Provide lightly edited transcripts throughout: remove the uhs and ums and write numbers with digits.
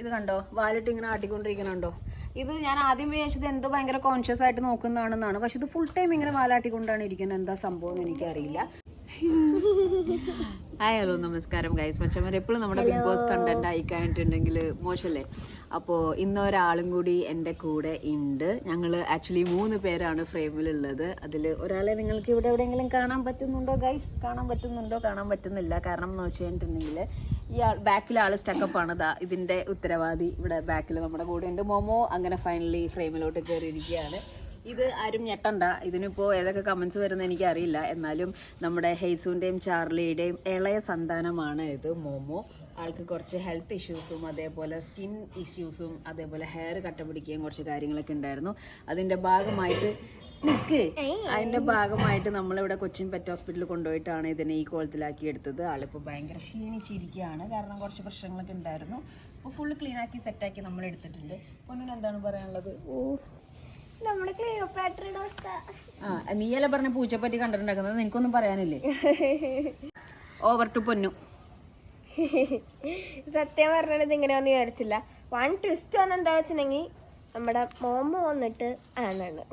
ഇത് കണ്ടോ, വാലിട്ട് ഇങ്ങനെ ആട്ടിക്കൊണ്ടിരിക്കുന്നുണ്ടോ? ഇത് ഞാൻ ആദ്യം വിചാരിച്ചത് എന്തോ ഭയങ്കര കോൺഷ്യസ് ആയിട്ട് നോക്കുന്നതാണെന്നാണ്. പക്ഷെ ഇത് ഫുൾ ടൈം ഇങ്ങനെ വാലാട്ടിക്കൊണ്ടാണ് ഇരിക്കുന്നത്. എന്താ സംഭവം എന്ന് എനിക്കറിയില്ല. ഹായ്, ഹലോ, നമസ്കാരം ഗൈസ്. മച്ചന്മാർ എപ്പോഴും നമ്മുടെ ബിഗ് ബോസ് കണ്ടന്റ് ആയിക്കായിട്ടുണ്ടെങ്കിൽ മോശമല്ലേ? അപ്പോൾ ഇന്ന് ഒരാളും കൂടി എൻ്റെ കൂടെ ഉണ്ട്. ഞങ്ങൾ ആക്ച്വലി 3 പേരാണ് ഫ്രെയിമിലുള്ളത്. അതിൽ ഒരാളെ നിങ്ങൾക്ക് ഇവിടെ എവിടെയെങ്കിലും കാണാൻ പറ്റുന്നുണ്ടോ ഗൈസ്? കാണാൻ പറ്റുന്നില്ല. കാരണം എന്ന് വെച്ചിട്ടുണ്ടെങ്കിൽ ബാക്കിലെ ആൾ സ്റ്റക്കപ്പാണ്. ഇതിൻ്റെ ഉത്തരവാദി ഇവിടെ ബാക്കിൽ നമ്മുടെ കൂടെ ഉണ്ട്, മോമോ. അങ്ങനെ ഫൈനലി ഫ്രെയിമിലോട്ട് കയറിയിരിക്കുകയാണ്. ഇത് ആരും ഞെട്ടണ്ട, ഇതിനിപ്പോൾ ഏതൊക്കെ കമൻസ് വരുന്നത് എനിക്കറിയില്ല. എന്നാലും നമ്മുടെ ഹെയ്സുവിൻ്റെയും ചാർലിയുടെയും ഇളയ സന്താനമാണ് ഇത്, മോമോ. ആൾക്ക് കുറച്ച് ഹെൽത്ത് ഇഷ്യൂസും അതേപോലെ സ്കിൻ ഇഷ്യൂസും അതേപോലെ ഹെയർ കട്ട പിടിക്കുകയും കുറച്ച് കാര്യങ്ങളൊക്കെ ഉണ്ടായിരുന്നു. അതിൻ്റെ ഭാഗമായിട്ട് നമ്മളിവിടെ കൊച്ചിൻ പെറ്റ് ഹോസ്പിറ്റലിൽ കൊണ്ടുപോയിട്ടാണ് ഇതിനെ ഈ കോളത്തിലാക്കി എടുത്തത്. ആളിപ്പോൾ ഭയങ്കര ക്ഷീണിച്ചിരിക്കുകയാണ്, കാരണം കുറച്ച് പ്രശ്നങ്ങളൊക്കെ ഉണ്ടായിരുന്നു. അപ്പോൾ ഫുള്ള് ക്ലീനാക്കി സെറ്റാക്കി നമ്മൾ എടുത്തിട്ടുണ്ട്. പൊന്നിന് എന്താണ് പറയാനുള്ളത്? നീയല്ലേ പറഞ്ഞ പൂച്ചപ്പറ്റി കണ്ടിട്ടുണ്ടാക്കുന്നത്, നിനക്കൊന്നും പറയാനില്ലേ? ഓവർ ടു പൊന്നു. സത്യം പറഞ്ഞത് ഇങ്ങനെയൊന്നും വിചാരിച്ചില്ല. വൺ ട്വിസ്റ്റ് വന്ന് എന്താ വെച്ചിട്ടുണ്ടെങ്കിൽ നമ്മുടെ മോമോ വന്നിട്ട് ആണെന്ന്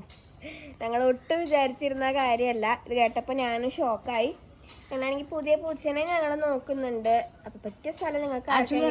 ഞങ്ങൾ ഒട്ടും വിചാരിച്ചിരുന്ന കാര്യമല്ല. ഇത് കേട്ടപ്പോൾ ഞാനും ഷോക്കായി. ഞങ്ങളാണെങ്കിൽ പുതിയ പൂച്ചേനെ ഞങ്ങൾ നോക്കുന്നുണ്ട്. അപ്പൊ പറ്റിയ സ്ഥലം നിങ്ങൾക്ക് ആക്ച്വലി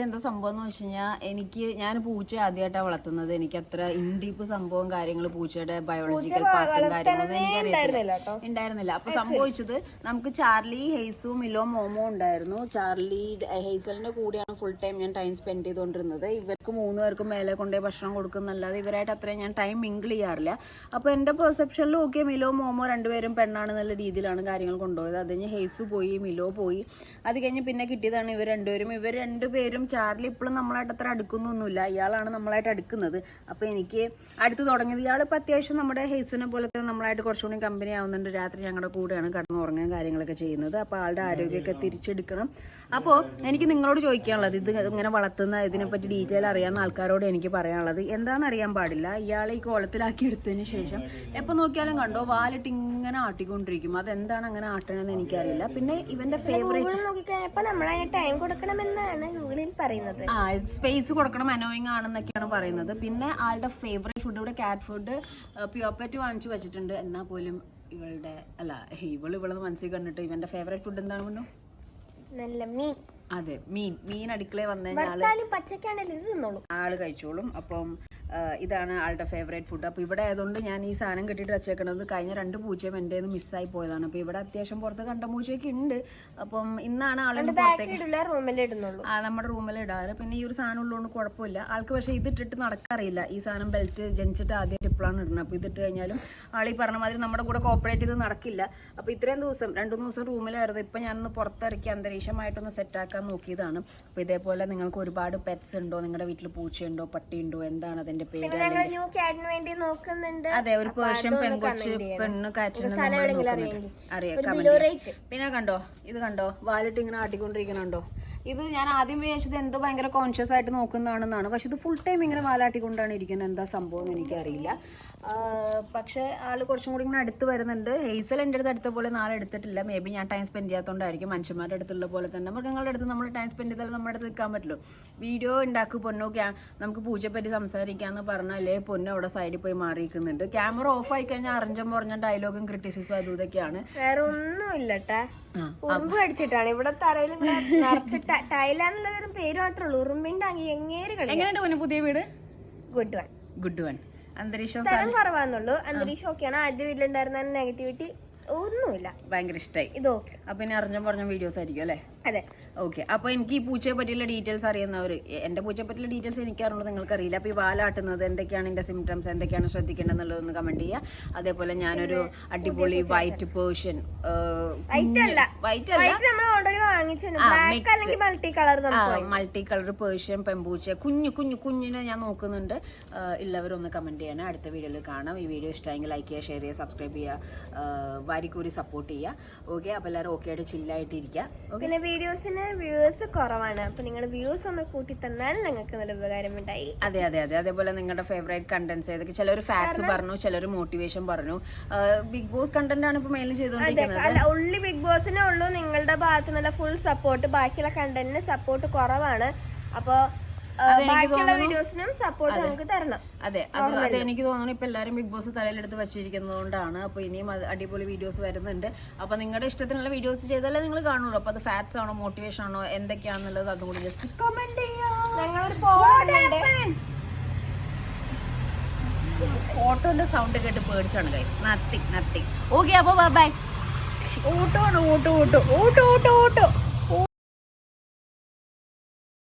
എന്താ സംഭവം എന്ന് വെച്ച് കഴിഞ്ഞാൽ ഞാൻ പൂച്ച ആദ്യമായിട്ടാണ് വളർത്തുന്നത്. എനിക്ക് അത്ര ഇൻഡീപ്പ് സംഭവം കാര്യങ്ങൾ പൂച്ചയുടെ ബയോളജിക്കൽ പാർട്ടും കാര്യങ്ങളൊന്നും എനിക്കറിയില്ല ഉണ്ടായിരുന്നില്ല. അപ്പൊ സംഭവിച്ചത്, നമുക്ക് ചാർലി, ഹെയ്സു, മിലോ, മോമോ ഉണ്ടായിരുന്നു. ചാർലി ഹെയ്സലിന്റെ കൂടെയാണ് ഫുൾ ടൈം ഞാൻ ടൈം സ്പെൻഡ് ചെയ്തുകൊണ്ടിരുന്നത്. ഇവർക്ക് 3 പേർക്കും മേലെ കൊണ്ടേ ഭക്ഷണം കൊടുക്കുന്നല്ലാതെ ഇവരായിട്ട് അത്രയും ഞാൻ ടൈം മിങ്കിൾ ചെയ്യാറില്ല. അപ്പൊ എന്റെ പെർസെപ്ഷനിൽ ഓക്കെ, മിലോ, മോമോ 2 പേരും പെണ്ണാണ് നല്ല രീതിയിലാണ് കാര്യങ്ങൾ കൊണ്ടുപോയത്. അത് കഴിഞ്ഞ് ഹെയ്സു പോയി, മിലോ പോയി. അത് കഴിഞ്ഞ് പിന്നെ കിട്ടിയതാണ് ഇവർ 2 പേരും. ഇവർ 2 പേരും ചാർലി ഇപ്പോഴും നമ്മളായിട്ട് അത്ര അടുക്കുന്നൊന്നുമില്ല, ഇയാളാണ് നമ്മളായിട്ട് അടുക്കുന്നത്. അപ്പോൾ എനിക്ക് അടുത്ത് തുടങ്ങിയത് ഇയാളിപ്പോൾ അത്യാവശ്യം നമ്മുടെ ഹെയ്സുവിനെ പോലെ തന്നെ നമ്മളായിട്ട് കുറച്ചുകൂടി കമ്പനി ആവുന്നുണ്ട്. രാത്രി ഞങ്ങളുടെ കൂടെയാണ് കടന്നു ഉറങ്ങാൻ കാര്യങ്ങളൊക്കെ ചെയ്യുന്നത്. അപ്പോൾ ആളുടെ ആരോഗ്യമൊക്കെ തിരിച്ചെടുക്കണം. അപ്പോൾ എനിക്ക് നിങ്ങളോട് ചോദിക്കാനുള്ളത്, ഇത് ഇങ്ങനെ വളർത്തുന്ന ഇതിനെപ്പറ്റി ഡീറ്റെയിൽ അറിയാവുന്ന ആൾക്കാരോട് എനിക്ക് പറയാനുള്ളത്, എന്താണെന്ന് അറിയാൻ പാടില്ല, ഇയാളെ ഈ കോളത്തിലാക്കി എടുത്തതിന് ശേഷം എപ്പോൾ നോക്കിയാലും കണ്ടോ വാലിട്ട് ഇങ്ങനെ ആട്ടിക്കൊണ്ടിരിക്കും. അതെന്താണ് അങ്ങനെ ആട്ടണമെന്ന് എനിക്കറിയില്ല. പിന്നെ ഇവന്റെ ഫേവറേറ്റ് ടൈം കൊടുക്കണമെന്നാണ് ഗൂഗിളിൽ പറയുന്നത്. സ്പേസ് കൊടുക്കണം, അനോയിങ് ആണെന്നൊക്കെയാണ് പറയുന്നത്. പിന്നെ ആളുടെ ഫേവറേറ്റ് ഫുഡ്, ഇവിടെ കാറ്റ് ഫുഡ് പ്യോപ്പറ്റ് വാങ്ങിച്ചു വെച്ചിട്ടുണ്ട്. എന്നാൽ പോലും ഇവള് മനസ്സിൽ കണ്ടിട്ട് ഇവന്റെ ഫേവറേറ്റ് ഫുഡ് എന്താണ് പറഞ്ഞു? നല്ല മീൻ. അതെ, മീൻ അടുക്കളയിൽ വന്നു കഴിഞ്ഞാൽ ആള് കഴിച്ചോളും. അപ്പം ഇതാണ് ആളുടെ ഫേവറേറ്റ് ഫുഡ്. അപ്പോൾ ഇവിടെ ആയതുകൊണ്ട് ഞാൻ ഈ സാധനം കെട്ടിയിട്ട് വെച്ചേക്കണത്. കഴിഞ്ഞ 2 പൂച്ചയും എൻ്റെ മിസ്സായി പോയതാണ്. അപ്പോൾ ഇവിടെ അത്യാവശ്യം പുറത്ത് കണ്ട പൂച്ചയൊക്കെ ഉണ്ട്. അപ്പം ഇന്നാണ് ആളുടെ നമ്മുടെ റൂമിൽ ഇടാറ്. പിന്നെ ഈ ഒരു സാധനം ഉള്ളതുകൊണ്ട് കുഴപ്പമില്ല ആൾക്ക്. പക്ഷേ ഇതിട്ടിട്ട് നടക്കാറില്ല. ഈ സാധനം ബെൽറ്റ് ജനിച്ചിട്ട് ആദ്യം ഇപ്പോഴാണ് ഇടുന്നത്. അപ്പോൾ ഇതിട്ട് കഴിഞ്ഞാലും ആൾ ഈ പറഞ്ഞ മാതിരി നമ്മുടെ കൂടെ കോപ്പറേറ്റ് ചെയ്ത് നടക്കില്ല. അപ്പോൾ ഇത്രയും ദിവസം 2 ദിവസം റൂമിലായിരുന്നു. ഇപ്പം ഞാനൊന്ന് പുറത്തിറക്കി അന്തരീക്ഷമായിട്ടൊന്ന് സെറ്റാക്കാൻ നോക്കിയതാണ്. അപ്പോൾ ഇതേപോലെ നിങ്ങൾക്ക് ഒരുപാട് പെറ്റ്സ് ഉണ്ടോ, നിങ്ങളുടെ വീട്ടിൽ പൂച്ചയുണ്ടോ, പട്ടിയുണ്ടോ, എന്താണ് അതിന്റെ പേര്? അതെ, ഒരു പേർഷ്യൻ പെൺകൊച്ച് പെണ്ണ് കാറ്റിന് അറിയാം. പിന്നെ ഇത് കണ്ടോ വാലിട്ട് ഇങ്ങനെ ആട്ടിക്കൊണ്ടിരിക്കുന്നുണ്ടോ? ഇത് ഞാൻ ആദ്യം വിചാരിച്ചത് എന്തോ ഭയങ്കര കോൺഷ്യസ് ആയിട്ട് നോക്കുന്നതാണെന്നാണ്. പക്ഷെ ഇത് ഫുൾ ടൈം ഇങ്ങനെ വാലാട്ടിക്കൊണ്ടാണ് ഇരിക്കുന്നത്. എന്താ സംഭവം എന്ന് എനിക്കറിയില്ല. പക്ഷേ ആൾ കുറച്ചും കൂടി ഇങ്ങനെ അടുത്ത് വരുന്നുണ്ട്. ഹെയ്സൽ എൻ്റെ അടുത്ത് അടുത്ത പോലെ നാളെ എടുത്തിട്ടില്ല. മേ ബി ഞാൻ ടൈം സ്പെൻഡ് ചെയ്യാത്തതുകൊണ്ടായിരിക്കും. മനുഷ്യന്മാരുടെ അടുത്തുള്ള പോലെ തന്നെ മൃഗങ്ങളുടെ അടുത്ത് നമ്മൾ ടൈം സ്പെൻഡ് ചെയ്താൽ നമ്മുടെ അടുത്ത് നിൽക്കാൻ പറ്റുള്ളൂ. വീഡിയോ ഉണ്ടാക്കും പൊന്നൊക്കെ നമുക്ക് പൂച്ചപ്പറ്റി സംസാരിക്കാമെന്ന് പറഞ്ഞാലേ പൊന്നു അവിടെ സൈഡിൽ പോയി മാറിയിരിക്കുന്നുണ്ട്. ക്യാമറ ഓഫ് ആയി കഴിഞ്ഞാൽ അറിഞ്ഞം പറഞ്ഞ ഡയലോഗും ക്രിറ്റിസിസും അതും ഇതൊക്കെയാണ്. വേറെ ഒന്നും ഇല്ലട്ടാ, ഉറുമ്പ് അടിച്ചിട്ടാണ് ഇവിടെ തറയിൽ നിറച്ചിട്ട് ടൈലാന്നുള്ള പേര് മാത്രമേ ഉള്ളൂ. ഉറുമ്പിന്റെ എങ്ങനെയുണ്ട് പൊന്നു പുതിയ വീട്? Good one. അന്തരീക്ഷം സ്ഥലം കുറവാന്നുള്ളൂ, അന്തരീക്ഷം ഒക്കെയാണ്. ആദ്യ വീട്ടിലുണ്ടായിരുന്ന നെഗറ്റിവിറ്റി ഒന്നുമില്ല, ഭയങ്കര ഇഷ്ടമായി. ഇതോ അപ്പൊ ഇനി അറിഞ്ഞ പറഞ്ഞ വീഡിയോസ് ആയിരിക്കും അല്ലേ? അതെ, ഓക്കെ. അപ്പോൾ എനിക്ക് ഈ പൂച്ചയെ പറ്റിയുള്ള ഡീറ്റെയിൽസ് അറിയുന്നവർ, എൻ്റെ പൂച്ചയെ പറ്റിയുള്ള ഡീറ്റെയിൽസ് എനിക്കറിയുള്ളത് നിങ്ങൾക്കറിയില്ല. അപ്പോൾ ഈ വാലാട്ടുന്നത് എന്തൊക്കെയാണ്, ഇതിൻ്റെ സിംറ്റംസ് എന്തൊക്കെയാണ് ശ്രദ്ധിക്കേണ്ടതെന്നുള്ളതൊന്ന് കമന്റ് ചെയ്യുക. അതേപോലെ ഞാനൊരു അടിപൊളി white Persian, multi colour Persian പെമ്പൂച്ച കുഞ്ഞിനെ ഞാൻ നോക്കുന്നുണ്ട്. എല്ലാവരും ഒന്ന് കമന്റ് ചെയ്യണം. അടുത്ത വീഡിയോയിൽ കാണാം. ഈ വീഡിയോ ഇഷ്ടമെങ്കിൽ ലൈക്ക് ചെയ്യുക, ഷെയർ ചെയ്യുക, സബ്സ്ക്രൈബ് ചെയ്യുക, വാരിക്കൂരി സപ്പോർട്ട് ചെയ്യുക. ഓക്കെ, അപ്പോൾ എല്ലാവരും ഓക്കെ ആയിട്ട് ചില്ലായിട്ടിരിക്കുക. ഓക്കെ. വീഡിയോസിന് വ്യൂവേഴ്സ് കുറവാണ്. അപ്പൊ നിങ്ങളുടെ വ്യൂസ് ഒന്ന് കൂട്ടി തന്നാൽ ഞങ്ങൾക്ക് നല്ല ഉപകാരമുണ്ടായി. അതെ അതെ അതെ. അതേപോലെ നിങ്ങളുടെ ഫേവറേറ്റ് കണ്ടന്റ്സ് ഏതൊക്കെ? ചിലർ ഫാക്ട്സ് പറഞ്ഞു, ചിലർ മോട്ടിവേഷൻ പറഞ്ഞു. ബിഗ് ബോസ് കണ്ടന്റ് ആണ് ഇപ്പൊ മെയിൻലി ചെയ്തുകൊണ്ടിരിക്കുന്നത്. ഉള്ളി ബിഗ് ബോസിനെ ഉള്ളൂ നിങ്ങളുടെ ഭാഗത്തു നിന്നുള്ള ഫുൾ സപ്പോർട്ട്. ബാക്കിയുള്ള കണ്ടന്റിന് സപ്പോർട്ട് കുറവാണ്. അപ്പൊ ബാക്കിയുള്ള വീഡിയോസിനും സപ്പോർട്ട് നമുക്ക് തരണം. അതെ, അത് എനിക്ക് തോന്നുന്നു ഇപ്പൊ എല്ലാരും ബിഗ് ബോസ് തലയിലെടുത്ത് വെച്ചിരിക്കുന്നതുകൊണ്ടാണ്. അപ്പൊ ഇനിയും അടിപൊളി വീഡിയോസ് വരുന്നുണ്ട്. അപ്പൊ നിങ്ങളുടെ ഇഷ്ടത്തിനുള്ള വീഡിയോസ് ചെയ്താലേ നിങ്ങൾ കാണുള്ളൂ. അപ്പൊ അത് ഫാക്ട്സ് ആണോ മോട്ടിവേഷൻ ആണോ എന്തൊക്കെയാണെന്നുള്ളത് അതും കൂടി ജസ്റ്റ് കമന്റ് ചെയ്യാം. ഓട്ടോന്റെ സൗണ്ട് കേട്ട് പേടിച്ചാണ് ഗൈസ്. നത്തിങ്. ഓക്കെ, അപ്പൊ ബൈ. ഓട്ടോ.